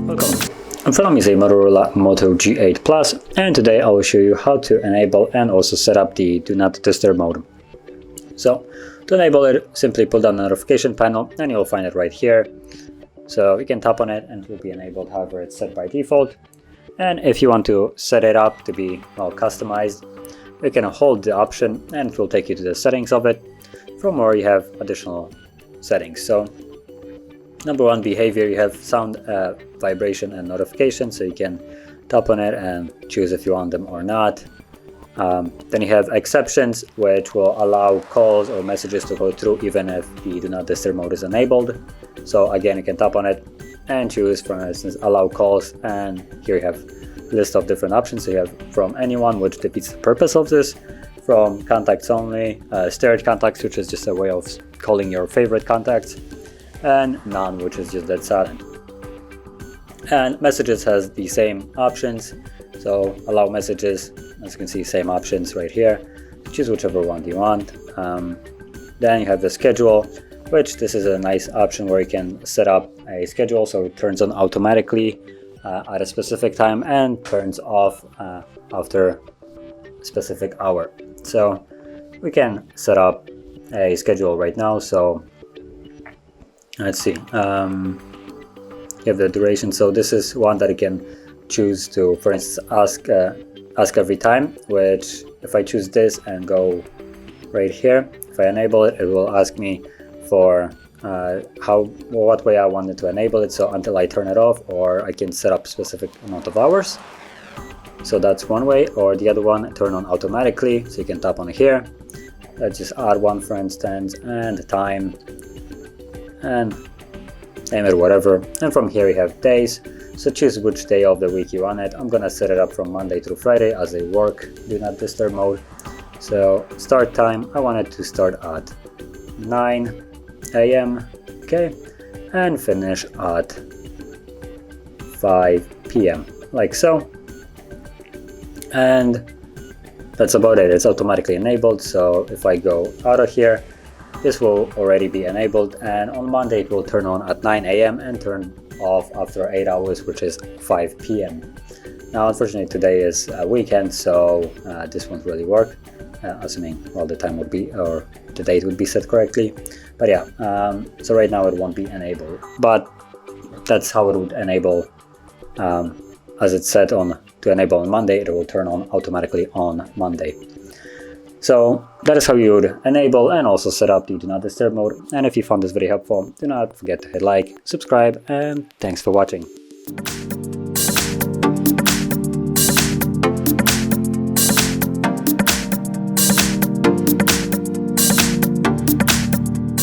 Welcome. In front of me is a Motorola Moto G8 Plus, and today I will show you how to enable and also set up the Do Not Disturb mode. So to enable it, simply pull down the notification panel and you'll find it right here. So you can tap on it and it will be enabled, however it's set by default. And if you want to set it up to be well customized, you can hold the option and it will take you to the settings of it, from where you have additional settings. So number one, behavior, you have sound, vibration and notification, so you can tap on it and choose if you want them or not. Then you have exceptions, which will allow calls or messages to go through even if the Do Not Disturb mode is enabled. So again, you can tap on it and choose, for instance, allow calls, and here you have a list of different options. So you have from anyone, which defeats the purpose of this, from contacts only, stirred contacts, which is just a way of calling your favorite contacts, and none, which is just dead silent. And messages has the same options, so allow messages, as you can see, same options right here. Choose whichever one you want. Then you have the schedule, which this is a nice option where you can set up a schedule so it turns on automatically at a specific time and turns off after a specific hour. So we can set up a schedule right now. So let's see, you have the duration. So this is one that you can choose to, for instance, ask every time, which if I choose this and go right here, if I enable it, it will ask me for what way I wanted to enable it, so until I turn it off, or I can set up a specific amount of hours. So that's one way, or the other one, turn on automatically, so you can tap on here. Let's just add one, for instance, and time, and name it whatever. And from here you have days, so choose which day of the week you want it. I'm gonna set it up from Monday through Friday as a work Do Not Disturb mode. So start time, I want it to start at 9 AM, okay, and finish at 5 PM, like so. And that's about it. It's automatically enabled, so if I go out of here, this will already be enabled, and on Monday it will turn on at 9 AM and turn off after 8 hours, which is 5 PM. Now unfortunately today is a weekend, so this won't really work, assuming, well, the time would be, or the date would be set correctly. But yeah, so right now it won't be enabled, but that's how it would enable. As it's set on to enable on Monday, it will turn on automatically on Monday. So that is how you would enable and also set up the Do Not Disturb mode. And if you found this video helpful, do not forget to hit like, subscribe, and thanks for watching.